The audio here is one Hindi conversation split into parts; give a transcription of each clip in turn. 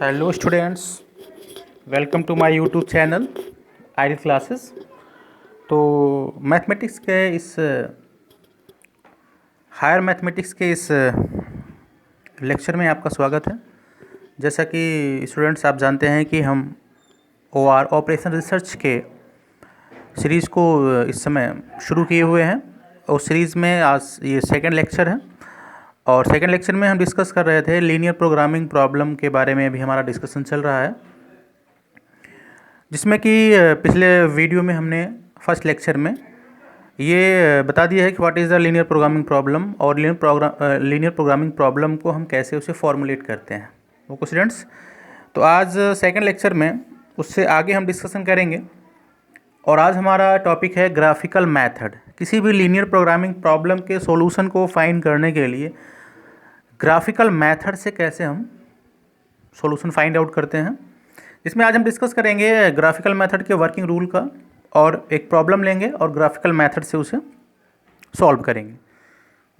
Hello students, welcome to my YouTube channel ideal classes. तो मैथमेटिक्स के इस हायर मैथमेटिक्स के इस लेक्चर में आपका स्वागत है। जैसा कि स्टूडेंट्स आप जानते हैं कि हम ऑपरेशन रिसर्च के सीरीज़ को इस समय शुरू किए हुए हैं और सीरीज़ में आज ये सेकंड लेक्चर है। और सेकंड लेक्चर में हम डिस्कस कर रहे थे लीनियर प्रोग्रामिंग प्रॉब्लम के बारे में। अभी हमारा डिस्कशन चल रहा है, जिसमें कि पिछले वीडियो में हमने फर्स्ट लेक्चर में ये बता दिया है कि what is the linear programming problem और लीनियर प्रोग्रामिंग प्रॉब्लम को हम कैसे उसे फॉर्मुलेट करते हैं। ओके स्टूडेंट्स, तो आज सेकंड लेक्चर में उससे आगे हम डिस्कशन करेंगे। और आज हमारा टॉपिक है ग्राफिकल मेथड। किसी भी लीनियर प्रोग्रामिंग प्रॉब्लम के सॉल्यूशन को फाइंड करने के लिए ग्राफिकल मेथड से कैसे हम सॉल्यूशन फाइंड आउट करते हैं, इसमें आज हम डिस्कस करेंगे ग्राफिकल मेथड के वर्किंग रूल का और एक प्रॉब्लम लेंगे और ग्राफिकल मेथड से उसे सॉल्व करेंगे।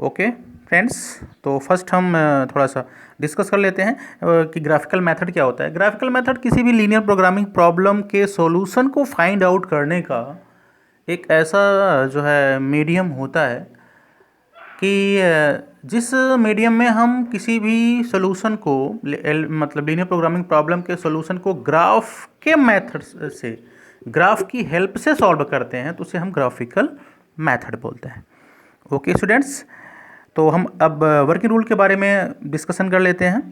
ओके फ्रेंड्स, तो फर्स्ट हम थोड़ा सा डिस्कस कर लेते हैं कि ग्राफिकल मेथड क्या होता है। ग्राफिकल मेथड किसी भी लीनियर प्रोग्रामिंग प्रॉब्लम के सॉल्यूशन को फाइंड आउट करने का एक ऐसा जो है मीडियम होता है कि जिस मीडियम में हम किसी भी सॉल्यूशन को मतलब लीनियर प्रोग्रामिंग प्रॉब्लम के सॉल्यूशन को ग्राफ के मेथड से, ग्राफ की हेल्प से सॉल्व करते हैं, तो उसे हम ग्राफिकल मेथड बोलते हैं। ओके स्टूडेंट्स, तो हम अब वर्किंग रूल के बारे में डिस्कशन कर लेते हैं।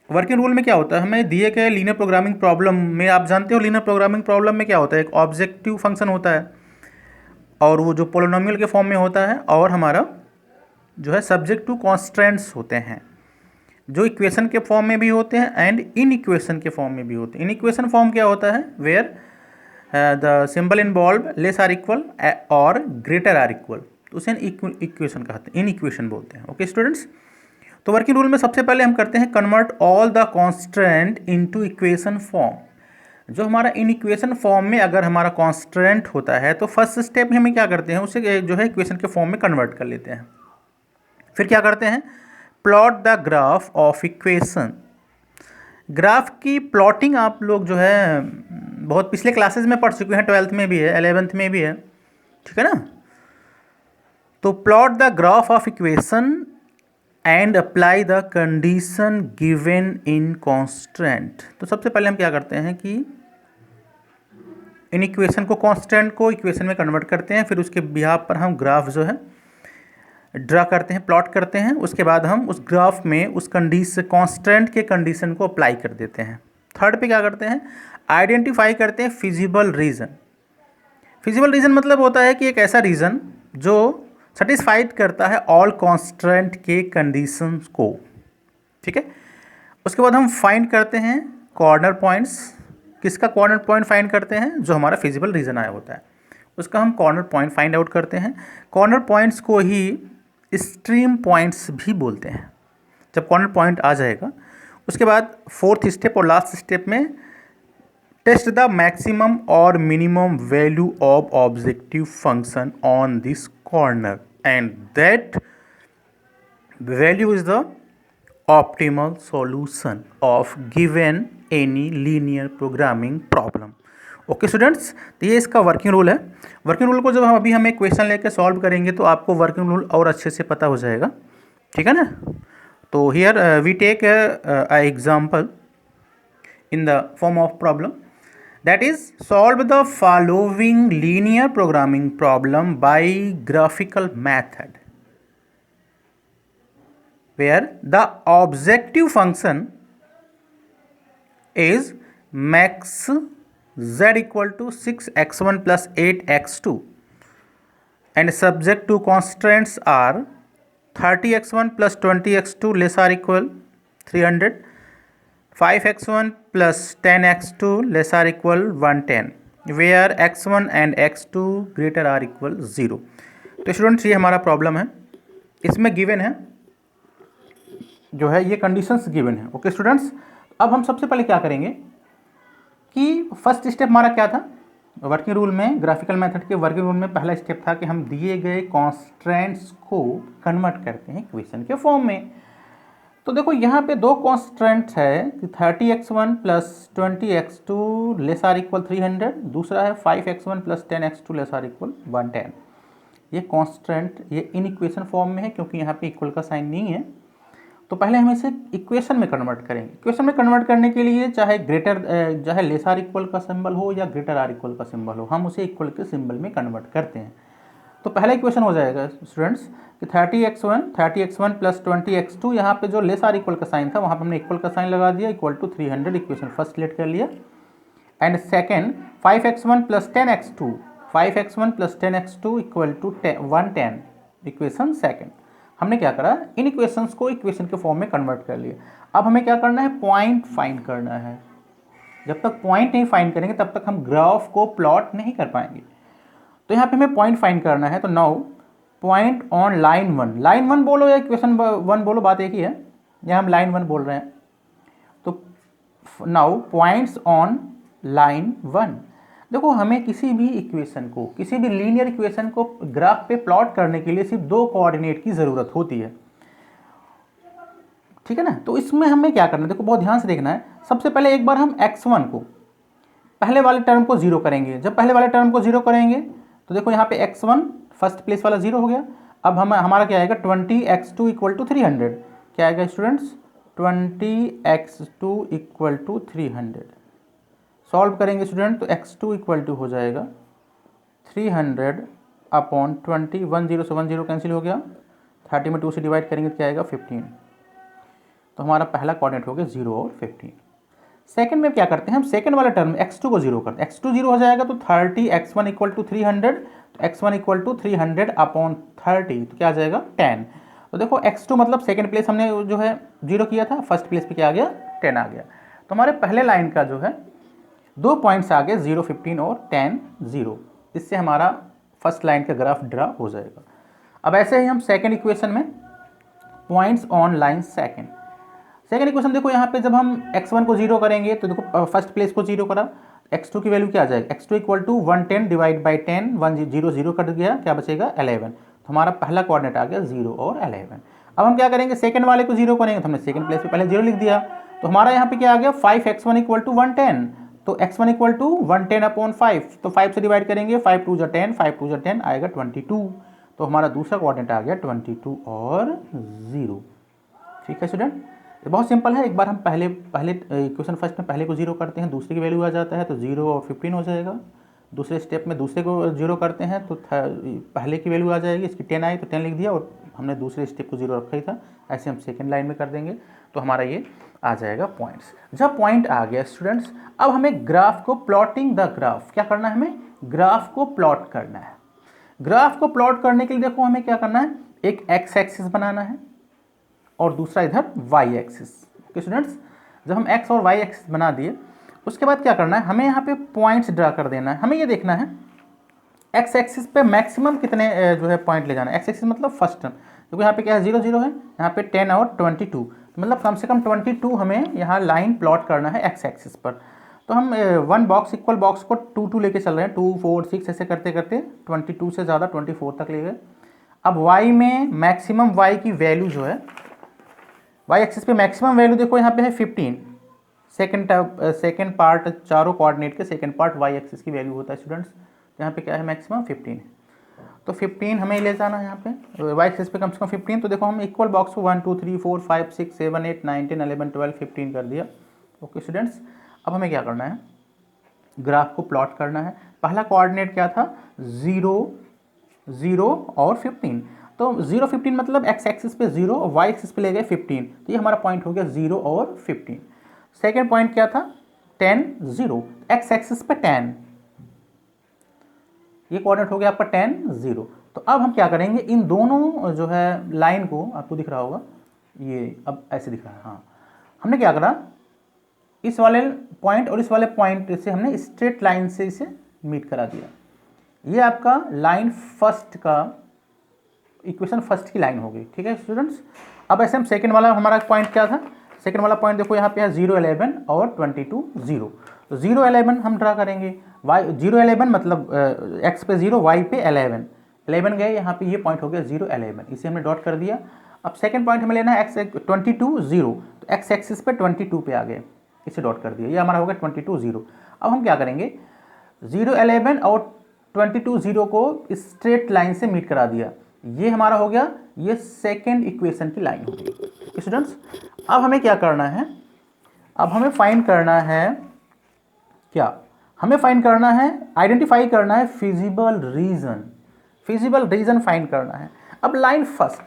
वर्किंग रूल में क्या होता है, हमें दिए गए लीनियर प्रोग्रामिंग प्रॉब्लम में, आप जानते हो लीनियर प्रोग्रामिंग प्रॉब्लम में क्या होता है, एक ऑब्जेक्टिव फंक्शन होता है और वो जो पोलिनोमियल के फॉर्म में होता है, और हमारा जो है सब्जेक्ट टू कॉन्स्ट्रेंट्स होते हैं, जो इक्वेशन के फॉर्म में भी होते हैं एंड इन इक्वेशन के फॉर्म में भी होते हैं। इन इक्वेशन फॉर्म क्या होता है, where the symbol involve less or equal और ग्रेटर आर इक्वल, तो उसे इक्वेशन कहते हैं, इन इक्वेशन बोलते हैं। ओके स्टूडेंट्स, तो वर्किंग रूल में सबसे पहले हम करते हैं convert all the constant into equation form. जो हमारा इन इक्वेशन फॉर्म में अगर हमारा कॉन्स्टेंट होता है तो फर्स्ट स्टेप में हम क्या करते हैं, उसे जो है इक्वेशन के फॉर्म में कन्वर्ट कर लेते हैं। फिर क्या करते हैं, plot the graph of equation. Graph की प्लॉटिंग आप लोग जो है बहुत पिछले क्लासेस में पढ़ चुके हैं, 12th में भी है, 11th में भी है, ठीक है ना। तो plot the graph of equation and apply the condition given in constant. तो सबसे पहले हम क्या करते हैं कि इन इक्वेशन को, कॉन्स्टेंट को इक्वेशन में कन्वर्ट करते हैं, फिर उसके बिहाफ पर हम ग्राफ जो है ड्रा करते हैं, प्लॉट करते हैं। उसके बाद हम उस ग्राफ में उस कंडीशन, कॉन्स्टेंट के कंडीशन को अप्लाई कर देते हैं। थर्ड पे क्या करते हैं, आइडेंटिफाई करते हैं फिजिबल रीजन। फिजिबल रीजन मतलब होता है कि एक ऐसा रीजन जो सेटिस्फाइड करता है ऑल कॉन्स्टेंट के कंडीशन को, ठीक है। उसके बाद हम फाइंड करते हैं कॉर्नर पॉइंट्स। किसका कॉर्नर पॉइंट फाइंड करते हैं, जो हमारा फिजिबल रीजन आया होता है उसका हम कॉर्नर पॉइंट फाइंड आउट करते हैं। कॉर्नर पॉइंट्स को ही एक्सट्रीम पॉइंट्स भी बोलते हैं। जब कॉर्नर पॉइंट आ जाएगा, उसके बाद फोर्थ स्टेप और लास्ट स्टेप में टेस्ट द मैक्सिमम और minimum value of objective function on this corner and that value is the optimal solution of given any linear programming problem. Okay students, तो ये इसका वर्किंग रूल है। वर्किंग रूल को जब हम एक क्वेश्चन लेके सॉल्व करेंगे तो आपको वर्किंग रूल और अच्छे से पता हो जाएगा, ठीक है ना। तो here we take a example in the form of problem, that is solve the following linear programming problem by graphical method where the objective function is max z equal to 6x1 plus 8x2 and subject to constraints are 30x1 plus 20x2 less or equal 300, 5x1 plus 10x2 less or equal 110, where x1 and x2 greater or equal 0। तो स्टूडेंट्स, ये हमारा प्रॉब्लम है, इसमें गिवन है जो है ये कंडीशंस गिवन है। ओके स्टूडेंट्स, अब हम सबसे पहले क्या करेंगे कि फर्स्ट स्टेप हमारा क्या था वर्किंग रूल में, ग्राफिकल मेथड के वर्किंग रूल में पहला स्टेप था कि हम दिए गए कॉन्स्ट्रेंट्स को कन्वर्ट करते हैं इक्वेशन के फॉर्म में। तो देखो यहाँ पे दो कॉन्स्टेंट्स है कि 30x1 plus 20x2 less or equal 300, दूसरा है 5x1 plus 10x2 less or equal 110। ये कॉन्स्टेंट ये इन इक्वेशन फॉर्म में है क्योंकि यहाँ पे इक्वल का साइन नहीं है। तो पहले हम इसे इक्वेशन में कन्वर्ट करेंगे। इक्वेशन में कन्वर्ट करने के लिए चाहे चाहे लेस आर इक्वल का सिंबल हो या ग्रेटर आर इक्वल का सिंबल हो, हम उसे इक्वल के सिंबल में कन्वर्ट करते हैं। तो पहला इक्वेशन हो जाएगा स्टूडेंट्स कि 30x1 प्लस 20x2, यहाँ पे जो लेस आर इक्वल का साइन था वहाँ पे हमने इक्वल का साइन लगा दिया, equal to 300, equation first let कर लिया। And second 5x1 plus 10x2 equal to 110, equation second. हमने क्या करा, इन इक्वेशंस को इक्वेशन के फॉर्म में कन्वर्ट कर लिया। अब हमें क्या करना है, पॉइंट फाइंड करना है। जब तक पॉइंट नहीं फाइंड करेंगे तब तक हम ग्राफ को प्लॉट नहीं कर पाएंगे। तो यहाँ पे हमें पॉइंट फाइंड करना है। तो now point on line 1, line 1 बोलो या इक्वेशन 1 बोलो, बात एक ही है। यहाँ हम लाइन 1 बोल रहे हैं। तो नाउ पॉइंट्स ऑन लाइन 1। देखो हमें किसी भी इक्वेशन को, किसी भी लीनियर इक्वेशन को ग्राफ पे प्लॉट करने के लिए सिर्फ दो कोऑर्डिनेट की ज़रूरत होती है, ठीक है ना। तो इसमें हमें क्या करना है, देखो बहुत ध्यान से देखना है। सबसे पहले एक बार हम x1 को, पहले वाले टर्म को 0 करेंगे। जब पहले वाले टर्म को 0 करेंगे तो देखो यहाँ पे x1 फर्स्ट प्लेस वाला 0 हो गया। अब हमारा क्या आएगा, 20x2 इक्वल टू 300। क्या आएगा students, 20x2 equal to 300। Solve करेंगे स्टूडेंट तो x2 इक्वल टू हो जाएगा 300 अपॉन 20, 10 से 10 कैंसिल हो गया, 30 में 2 से डिवाइड करेंगे तो क्या आएगा 15। तो हमारा पहला कोऑर्डिनेट हो गया 0 और 15। सेकंड में क्या करते हैं, हम सेकंड वाला टर्म x2 को 0 करते हैं। x2 0 हो जाएगा तो 30x1 इक्वल टू 300, तो x1 इक्वल टू 300 अपॉन 30, तो क्या आ जाएगा 10। तो देखो x2 मतलब सेकंड प्लेस हमने जो है 0 किया था, फर्स्ट प्लेस पे क्या आ गया, 10 आ गया। तो हमारे पहले लाइन का जो है 2 पॉइंट्स आ गए, 0 15 और 10 0। इससे हमारा फर्स्ट लाइन का ग्राफ ड्रा हो जाएगा। अब ऐसे ही हम सेकंड इक्वेशन में points on line second equation देखो यहाँ पे जब हम x1 को 0 करेंगे तो देखो फर्स्ट प्लेस को 0 करा, x2 की वैल्यू क्या आ जाएगा, x2 equal to 110 divide by 10, 1 0 cut गया, क्या बचेगा 11। तो हमारा पहला कोऑर्डिनेट आ गया 0 और 11। अब हम क्या करेंगे, सेकंड वाले को 0 करेंगे तो हमने सेकंड प्लेस पे पहले 0 लिख दिया। तो हमारा यहाँ पे क्या आ गया, 5x1 इक्वल टू 110, तो x1 इक्वल टू 110 अपॉन 5, तो 5 से डिवाइड करेंगे, 5 2 जा 10, 5 2 जा 10 आएगा 22। तो हमारा दूसरा कोऑर्डिनेट आ गया 22 और 0। ठीक है स्टूडेंट, ये बहुत सिंपल है। एक बार हम पहले इक्वेशन फर्स्ट में पहले को 0 करते हैं, दूसरे की वैल्यू आ जाता है तो 0 और 15 हो जाएगा। दूसरे स्टेप में दूसरे को 0 करते हैं तो पहले की वैल्यू आ जाएगी, इसकी 10 आई तो 10 लिख दिया और हमने दूसरे स्टेप को 0 रखा ही था। ऐसे हम सेकेंड लाइन में कर देंगे तो हमारा ये आ जाएगा पॉइंट्स। जब पॉइंट आ गया स्टूडेंट्स, अब हमें ग्राफ को प्लॉटिंग द ग्राफ, क्या करना है, हमें ग्राफ को प्लॉट करना है। ग्राफ को प्लॉट करने के लिए देखो हमें क्या करना है, एक एक्स एक्सिस बनाना है और दूसरा इधर वाई एक्सिस। ओके स्टूडेंट्स, जब हम एक्स और वाई एक्सिस बना दिए उसके बाद क्या करना है, हमें यहाँ पे पॉइंट्स ड्रा कर देना है। हमें ये देखना है एक्स एक्सिस पे मैक्सिमम कितने जो है पॉइंट ले जाना है। एक्स एक्सिस मतलब फर्स्ट टर्म, क्योंकि यहाँ पे क्या है 0 0 है, यहाँ पे 10 और 22, मतलब कम से कम 22 हमें यहाँ लाइन प्लॉट करना है एक्स एक्सिस पर। तो हम वन बॉक्स इक्वल बॉक्स को 2 2 लेके चल रहे हैं, 2 4 6 ऐसे करते करते 22 से ज़्यादा 24 तक ले गए। अब वाई में मैक्सिमम वाई की वैल्यू जो है, वाई एक्सिस पे मैक्सिमम वैल्यू देखो यहाँ पे है 15। सेकेंड पार्ट, चारों कोऑर्डिनेट के सेकेंड पार्ट वाई एक्सिस की वैल्यू होता है स्टूडेंट्स। तो यहाँ पे क्या है, मैक्सिमम 15। तो 15 हमें ले जाना है यहाँ पे वाई एक्सिस पे कम से कम 15। तो देखो हम इक्वल बॉक्स को 1 2 3 4 5 6 7 8 9 10 11 12 15 कर दिया। ओके स्टूडेंट्स, अब हमें क्या करना है, ग्राफ को प्लॉट करना है। पहला कोऑर्डिनेट क्या था, 0 0 और 15। तो 0 15 मतलब एक्स एक्सिस पे 0 और वाई एक्सिस पे ले गए 15, तो ये हमारा पॉइंट हो गया 0 और 15। सेकेंड पॉइंट क्या था, 10 0, एक्स एक्सिस पे 10, ये कोऑर्डिनेट हो गया आपका 10 0। तो अब हम क्या करेंगे, इन दोनों जो है लाइन को, आपको दिख रहा होगा ये अब ऐसे दिख रहा है, हाँ हमने क्या करा, इस वाले पॉइंट और इस वाले पॉइंट से हमने स्ट्रेट लाइन से इसे मीट करा दिया। ये आपका लाइन फर्स्ट का, इक्वेशन फर्स्ट की लाइन हो गई। ठीक है स्टूडेंट्स, अब ऐसे हम सेकंड वाला, हमारा पॉइंट क्या था, सेकंड वाला पॉइंट देखो यहाँ पे है 0 11 और 22 0। तो 0 11 हम ड्रा करेंगे, वाई 0 11 मतलब एक्स पे 0, वाई पे 11 गए, यहाँ पे ये पॉइंट हो गया 0 11, इसे हमने डॉट कर दिया। अब सेकंड पॉइंट हमें लेना है x 22 0, तो x एक्सिस पे 22 पे आ गए, इसे डॉट कर दिया, ये हमारा हो गया 22 0। अब हम क्या करेंगे, 0 11 और 22 0 को स्ट्रेट लाइन से मीट करा दिया, ये हमारा हो गया, ये सेकेंड इक्वेशन की लाइन होगी स्टूडेंट्स। अब हमें क्या करना है, अब हमें फाइंड करना है क्या, हमें फाइंड करना है, आइडेंटिफाई करना है feasible region, feasible region find करना है। अब लाइन फर्स्ट,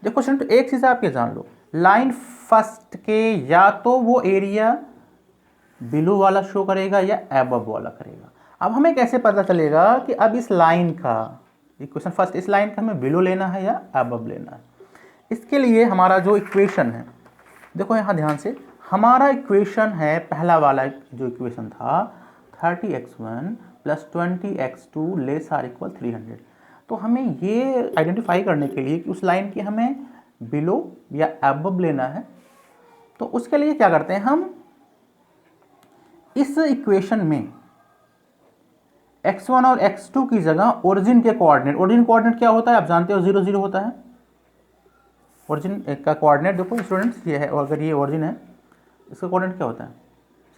देखो स्टूडेंट एक चीज़ आप ये जान लो, लाइन फर्स्ट के या तो वो एरिया बिलो वाला शो करेगा या एबव वाला करेगा। अब हमें कैसे पता चलेगा कि अब इस लाइन का, इक्वेशन फर्स्ट, इस लाइन का हमें बिलो लेना है या एबव लेना है। इसके लिए हमारा जो इक्वेशन है, देखो यहाँ ध्यान से, हमारा इक्वेशन है पहला वाला जो इक्वेशन था 30x1 + 20x2 ≤ 300। तो हमें ये आइडेंटिफाई करने के लिए कि उस लाइन की हमें बिलो या एबव लेना है, तो उसके लिए क्या करते हैं, हम इस इक्वेशन में x1 और x2 की जगह ओरिजिन के कोऑर्डिनेट, ओरिजिन कोऑर्डिनेट क्या होता है आप जानते हो, 0 0 होता है। ओरिजिन का कोऑर्डिनेट देखो स्टूडेंट्स ये है, और अगर ये ओरिजिन है इसका कोऑर्डिनेट क्या होता है,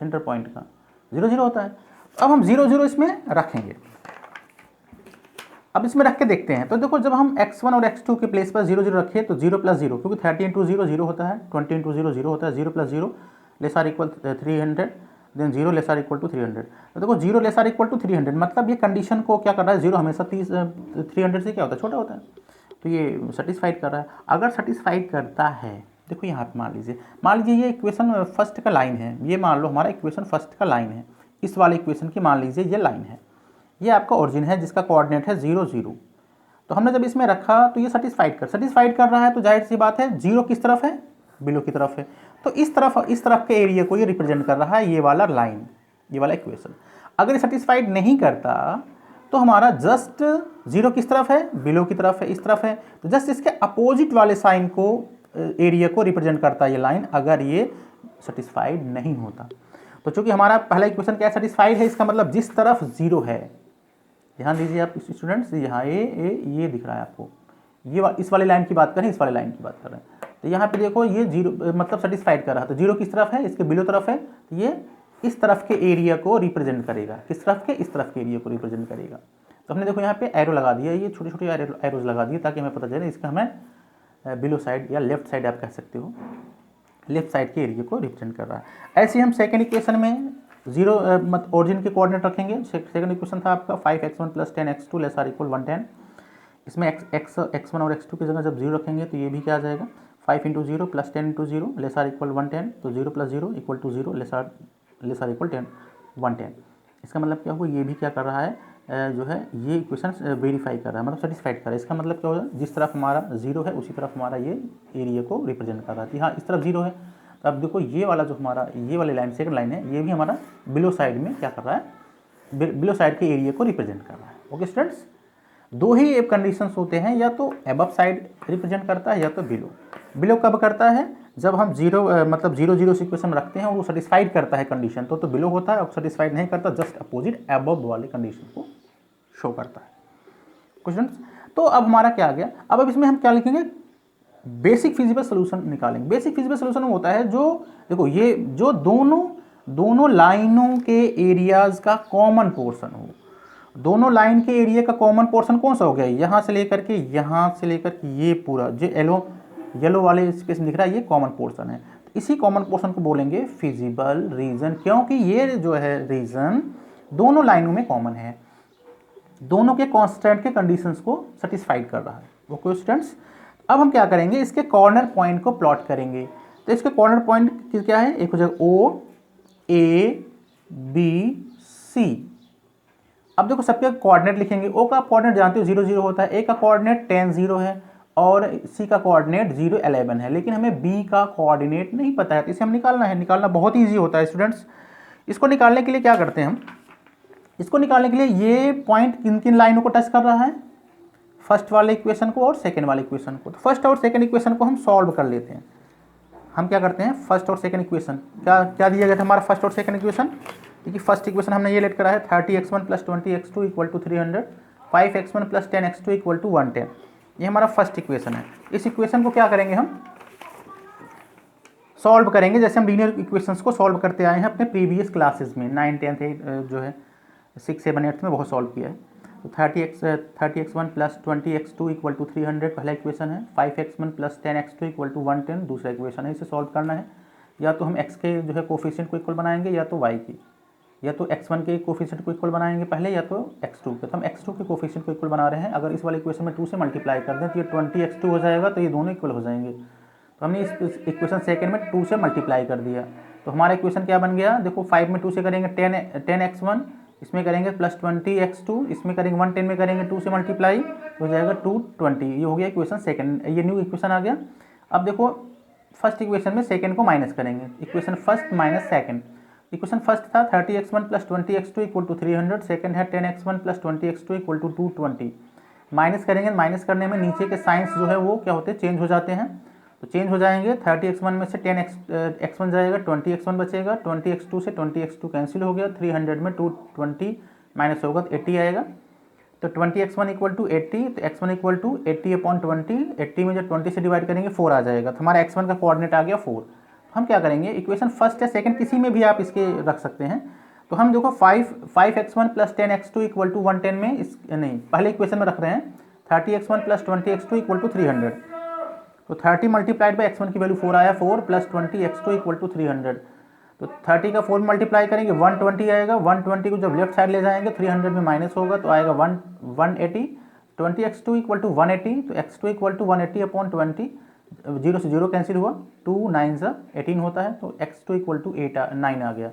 सेंटर पॉइंट का 0 0 होता है। अब हम 0 0 इसमें रखेंगे, अब इसमें रख के देखते हैं। तो देखो जब हम x1 और x2 के प्लेस पर 0 0 रखें तो 0 + 0, क्योंकि 30 × 0 0 होता है, 20 × 0 0 होता है, 0 + 0 ≤ 300, देन 0 ≤ 300। तो देखो 0 ≤ 300 मतलब ये कंडीशन को क्या कर रहा है, 0 हमेशा 300 से क्या होता है, छोटा होता है, तो ये सेटिस्फाइड कर रहा है। अगर सेटिस्फाइड करता है, देखो यहाँ पे मान लीजिए ये इक्वेशन फर्स्ट का लाइन है, ये मान लो हमारा इक्वेशन फर्स्ट का लाइन है, इस वाले इक्वेशन की मान लीजिए ये लाइन है, ये आपका ओरिजिन है जिसका कोऑर्डिनेट है 0 0। तो हमने जब इसमें रखा तो ये सेटिस्फाइड कर रहा है, तो जाहिर सी बात है 0 किस तरफ है, बिलो की तरफ है, तो इस तरफ के एरिया को ये रिप्रेजेंट कर रहा है, ये वाला लाइन, ये वाला इक्वेशन। अगर ये सेटिस्फाइड नहीं करता तो हमारा जस्ट 0 किस तरफ है, बिलो की तरफ है, इस तरफ है, तो जस्ट इसके अपोजिट वाले साइन को, एरिया को रिप्रेजेंट करता है ये लाइन, अगर ये सेटिस्फाइड नहीं होता। तो चूंकि हमारा पहला इक्वेशन क्या सेटिस्फाइड है, इसका मतलब जिस तरफ 0 है, ध्यान दीजिए आप स्टूडेंट्स, यहाँ ये दिख रहा है आपको, ये इस वाले लाइन की बात करें, इस वाले लाइन की बात कर रहे हैं, तो यहाँ पे देखो ये 0 मतलब सेटिस्फाइड कर रहा है, तो 0 किस तरफ है, इसके बिलो तरफ है, तो ये इस तरफ के एरिया को रिप्रेजेंट करेगा, किस तरफ के, इस तरफ के एरिया को रिप्रेजेंट करेगा। तो हमने देखो यहाँ पे एरो लगा दिया, ये छोटे छोटे एरोज लगा दिए ताकि हमें पता चले इसका हमें बिलो साइड या लेफ्ट साइड आप कह सकते हो, लेफ्ट साइड के एरिया को रिप्रेजेंट कर रहा है। ऐसे ही हम सेकेंड इक्वेशन में 0 ओरिजिन के कोऑर्डिनेट रखेंगे। सेकंड इक्वेशन था आपका 5x1 + 10x2 ≤ 110। इसमें x1 और x2 की जगह जब 0 रखेंगे तो ये भी क्या आ जाएगा, 5 × 0 + 10 × 0 ≤ 110, तो 0 + 0 = 0 ≤ 10 110। इसका मतलब क्या हुआ, ये भी क्या कर रहा है, जो है ये इक्वेशन वेरीफाई कर रहा है, मतलब सेटिस्फाइड कर रहा है। इसका मतलब क्या होगा, जिस तरफ हमारा 0 है उसी तरफ हमारा ये एरिया को रिप्रेजेंट कर रहा है। हाँ इस तरफ 0 है, तो अब देखो ये वाला जो हमारा ये वाली लाइन सेकंड लाइन है, ये भी हमारा बिलो साइड में क्या कर रहा है, बिलो साइड के एरिया को रिप्रेजेंट कर रहा है। ओके स्टूडेंट्स, दो ही कंडीशंस होते हैं, या तो अबव साइड रिप्रेजेंट करता है या तो बिलो। बिलो कब करता है, जब हम 0 मतलब 0 0 इक्वेशन रखते हैं और वो सेटिस्फाइड करता है कंडीशन, तो बिलो होता है, और सेटिस्फाइड नहीं करता, जस्ट अपोजिट अबव वाले कंडीशन को शो करता है। क्वेश्चंस, तो अब हमारा क्या आ गया, अब इसमें हम क्या लिखेंगे, बेसिक फिजिबल सोल्यूशन निकालेंगे। बेसिक फिजिबल सोल्यूशन होता है जो, देखो ये जो दोनों लाइनों के एरियाज का कॉमन पोर्शन हो, दोनों लाइन के एरिया का कॉमन पोर्शन कौन सा हो गया, यहाँ से लेकर के ये पूरा जो येलो वाले स्पेस में दिख रहा है, ये कॉमन पोर्शन है। तो इसी कॉमन पोर्शन को बोलेंगे फिजिबल रीजन, क्योंकि ये जो है रीजन दोनों लाइनों में कॉमन है, दोनों के कांस्टेंट के कंडीशंस को सेटिस्फाइड कर रहा है। ओके स्टूडेंट्स, अब हम क्या करेंगे, इसके कॉर्नर पॉइंट को प्लॉट करेंगे। तो इसके कॉर्नर पॉइंट क्या है, एक हो जाएगा O A B C। अब देखो सबके कोऑर्डिनेट लिखेंगे। O का कोऑर्डिनेट जानते हो 0 0 होता है, A का कोऑर्डिनेट 10 0 है और C का कोऑर्डिनेट 0 11 है, लेकिन हमें B का कोऑर्डिनेट नहीं पता है, तो इसे हम निकालना बहुत ईजी होता है स्टूडेंट्स। इसको निकालने के लिए क्या करते हैं हम, इसको निकालने के लिए ये पॉइंट किन किन लाइनों को टच कर रहा है, फर्स्ट वाले इक्वेशन को और सेकंड वाले इक्वेशन को। तो फर्स्ट और सेकंड इक्वेशन को हम सॉल्व कर लेते हैं। हम क्या करते हैं, फर्स्ट और सेकंड इक्वेशन क्या दिया गया था हमारा फर्स्ट और सेकंड इक्वेशन, देखिए फर्स्ट इक्वेशन हमने ये लेट करा है 30x1 + 20x2 = 300, 5x1 + 10x2 = 110। ये हमारा फर्स्ट इक्वेशन है। इस इक्वेशन को क्या करेंगे, हम सॉल्व करेंगे जैसे हम लीनियर इक्वेशंस को सॉल्व करते आए हैं अपने प्रीवियस क्लासेस में, 9, 10 जो है 6, 7, 8 में बहुत सॉल्व किया है। तो 30x1 plus 20x2 equal to 300 पहला इक्वेशन है। 5x1 plus 10x2 equal to 110 दूसरा इक्वेशन है। इसे सॉल्व करना है, या तो हम x के जो है कोफिशिएंट को इक्वल बनाएंगे, या तो y की, या तो x1 के कोफिशिएंट को इक्वल बनाएंगे पहले, या तो x2 के। तो हम x2 के कोफिशिएंट को इक्वल बना रहे हैं। अगर इस वाले इक्वेशन में 2 से मल्टीप्लाई कर दें तो ये 20x2 हो जाएगा, तो ये दोनों इक्वल हो जाएंगे। तो हमने इस इक्वेशन सेकंड में 2 से मल्टीप्लाई कर दिया, तो हमारा इक्वेशन क्या बन गया, देखो 5 में 2 से करेंगे 10x1, इसमें करेंगे प्लस 20x2, इसमें करेंगे 110 में करेंगे 2 से मल्टीप्लाई, हो जाएगा 220। ये हो गया इक्वेशन सेकंड, ये न्यू इक्वेशन आ गया। अब देखो फर्स्ट इक्वेशन में सेकंड को माइनस करेंगे, equation first minus second. Equation first था 30x1 plus 20x2 equal to 300, second है 10x1 plus 20x2 equal to 220। Minus करेंगे, माइनस करने में नीचे के साइंस जो है वो क्या होते हैं, चेंज हो जाते हैं। तो चेंज हो जाएंगे, 30x1 में से 10x1 जाएगा, 20x1 बचेगा, 20x2 से 20x2 कैंसिल हो गया, 300 में 220 माइनस होगा तो 80 आएगा। तो 20x1 इक्वल टू 80, तो x1 इक्वल टू 80/20, 80 में जब 20 से डिवाइड करेंगे 4 आ जाएगा। तो हमारा x1 का कोऑर्डिनेट आ गया 4। हम क्या करेंगे, इक्वेशन फर्स्ट या सेकंड किसी में भी आप इसके रख सकते हैं। तो हम देखो 5x1 plus 10x2 equal to 110 में नहीं पहले इक्वेशन में रख रहे हैं 30x1 plus 20x2 equal to 300। तो 30 मल्टीप्लाइड बाई x1 की वैल्यू 4 आया, 4 प्लस 20x2 इक्वल टू 300। तो 30 का 4 मल्टीप्लाई करेंगे 120 आएगा, 120 को जब लेफ्ट साइड ले जाएंगे 300 में माइनस होगा तो आएगा 180। 20x2 इक्वल टू 180, तो x2 इक्वल टू 180/20, 0 से 0 कैंसिल हुआ, 2 9 18 होता है, तो x2 इक्वल टू 9 आ गया।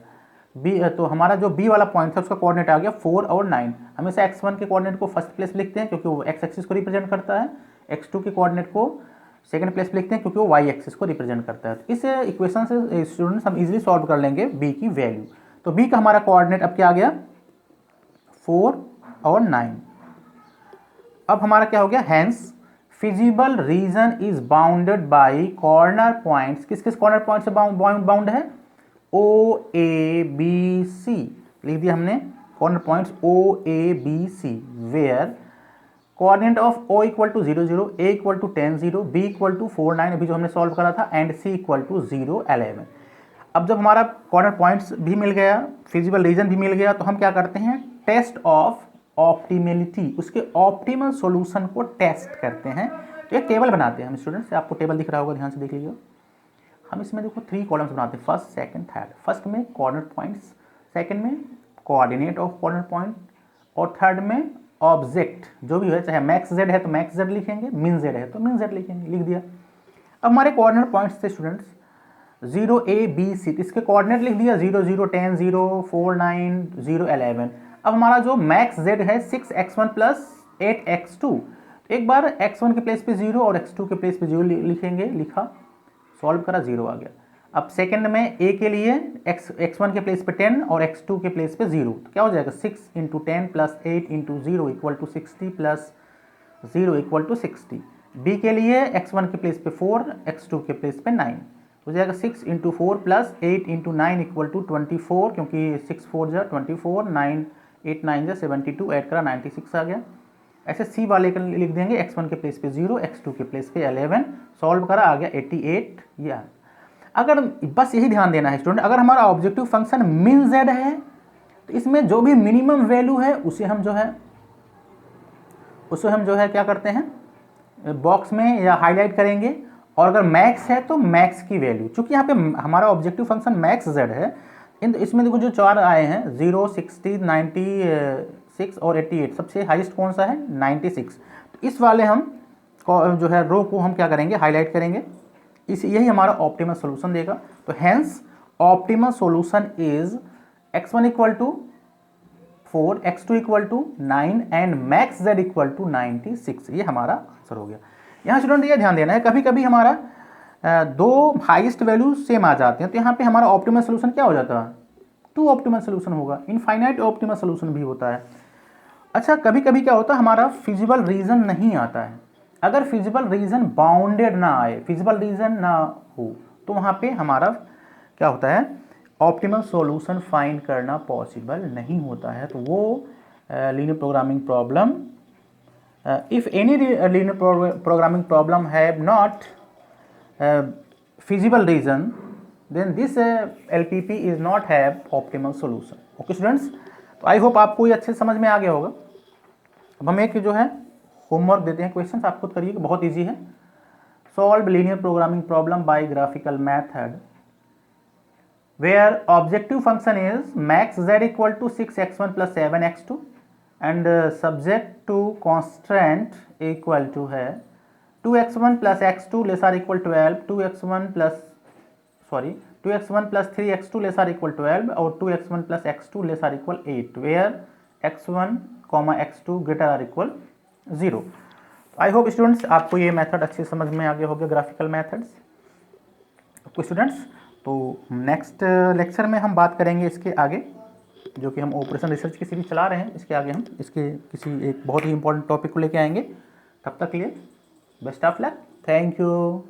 बी, तो हमारा जो बी वाला पॉइंट था उसका कोऑर्डिनेट आ गया 4 और 9। हमेशा x1 के कोऑर्डिनेट को फर्स्ट प्लेस लिखते हैं क्योंकि वो x एक्सिस को रिप्रेजेंट करता है, x2 के कोऑर्डिनेट को सेकंड प्लेस लिखते हैं क्योंकि वो y एक्सिस को रिप्रेजेंट करता है। तो इस इक्वेशन से स्टूडेंट्स हम इजीली सॉल्व कर लेंगे b की वैल्यू। तो b का हमारा कोऑर्डिनेट अब क्या आ गया, 4 और 9। अब हमारा क्या हो गया, hence feasible region is bounded by corner points. किस किस कॉर्नर पॉइंट से बाउंड है, O A B C लिख दिया हमने, corner points O A B C where coordinate of O equal to 0 0, A equal to 10 0, B equal to 4 9 अभी जो हमने सॉल्व करा था, एंड C इक्वल टू 0 11। अब जब हमारा कॉर्नर पॉइंट्स भी मिल गया, फिजिबल रीजन भी मिल गया, तो हम क्या करते हैं, टेस्ट ऑफ ऑप्टिमेलिटी, उसके ऑप्टिमल सॉल्यूशन को टेस्ट करते हैं। तो एक टेबल बनाते हैं हम स्टूडेंट्स, आपको टेबल दिख रहा होगा, ध्यान से देख लीजिए। हम इसमें देखो 3 कॉलम्स बनाते हैं, फर्स्ट सेकंड थर्ड। फर्स्ट में कॉर्नर पॉइंट्स, सेकंड में कोऑर्डिनेट ऑफ कॉर्नर पॉइंट, और थर्ड में ऑब्जेक्ट जो भी है, चाहे मैक्स जेड है तो मैक्स जेड लिखेंगे, मिन जेड है तो मिन जेड लिखेंगे, लिख दिया। अब हमारे कोऑर्डिनेट पॉइंट्स थे स्टूडेंट्स 0 A B C, तो इसके कोऑर्डिनेट लिख दिया 0 0 10 0 4 9 0 11। अब हमारा जो मैक्स जेड है 6x1 प्लस 8x2, एक बार x1 के प्लेस पे 0 और x2 के प्लेस पे 0 लिखेंगे, लिखा, सॉल्व करा, 0 आ गया। अब सेकंड में a के लिए x1 के प्लेस पे 10 और x2 के प्लेस पे 0, तो क्या हो जाएगा 6 into 10 plus 8 into 0 equal to 60 plus 0 equal to 60। b के लिए x1 के प्लेस पे 4, x2 के प्लेस पे 9, हो जाएगा 6 into 4 plus 8 into 9 equal to 24, क्योंकि 6 4 जा 24, 9 8 9 जा 72, ऐड करा 96 आ गया। ऐसे सी वाले का लिख देंगे x1 के प्लेस पे 0, x2 के प्लेस पे 11, सॉल्व करा, आ गया 88। या अगर बस यही ध्यान देना है स्टूडेंट, अगर हमारा ऑब्जेक्टिव फंक्शन मिन जेड है तो इसमें जो भी मिनिमम वैल्यू है उसे हम जो है क्या करते हैं, बॉक्स में या हाईलाइट करेंगे, और अगर मैक्स है तो मैक्स की वैल्यू, चूंकि यहाँ पे हमारा ऑब्जेक्टिव फंक्शन मैक्स जेड है, इसमें देखो जो 4 आए हैं 0 60 96 और 88, सबसे हाईएस्ट कौन सा है 96। तो इस वाले हम जो है रो को हम क्या करेंगे, हाईलाइट करेंगे, यही हमारा ऑप्टिमल सॉल्यूशन देगा। तो hence optimal solution is x1 equal to 4, x2 equal to 9 and max z equal to 96। ये हमारा आंसर हो गया। यहाँ स्टूडेंट ये ध्यान देना है, कभी कभी हमारा दो हाईएस्ट वैल्यू सेम आ जाते हैं, तो यहाँ पे हमारा ऑप्टिमल सॉल्यूशन क्या हो जाता है, 2 ऑप्टिमल सॉल्यूशन होगा, इनफाइनाइट ऑप्टिमल सॉल्यूशन भी होता है। अच्छा, कभी कभी क्या होता है, हमारा फिजिबल रीजन नहीं आता है। अगर फिजिबल रीजन बाउंडेड ना आए, फिजिबल रीजन ना हो, तो वहाँ पे हमारा क्या होता है, ऑप्टिमल सॉल्यूशन फाइंड करना पॉसिबल नहीं होता है। तो वो linear programming problem if any linear programming problem have not feasible reason, then this LPP is not have optimal solution. Okay students, तो आई होप आपको ये अच्छे से समझ में आ गया होगा. अब हम एक जो है होमवर्क देते हैं, क्वेश्चन आप खुद करिए, बहुत ईजी है. Solve linear programming problem by graphical method where objective function is max z equal to 6x1 plus 7x2 and subject to constraint equal to है 2x1 plus x2 less or equal to 12, 2x1 plus 3x2 less or equal to 12 और 2x1 plus x2 less or equal 8 where x1, x2 greater or equal 0. I hope students आपको ये मेथड अच्छे समझ में आ गया होगा, ग्राफिकल मेथड्स. ओके स्टूडेंट्स, तो नेक्स्ट लेक्चर में हम बात करेंगे इसके आगे, जो कि हम ऑपरेशन रिसर्च की सीरीज चला रहे हैं. इसके आगे हम इसके किसी एक बहुत ही इंपॉर्टेंट टॉपिक को लेके आएंगे. तब तक के लिए best of luck. Thank you.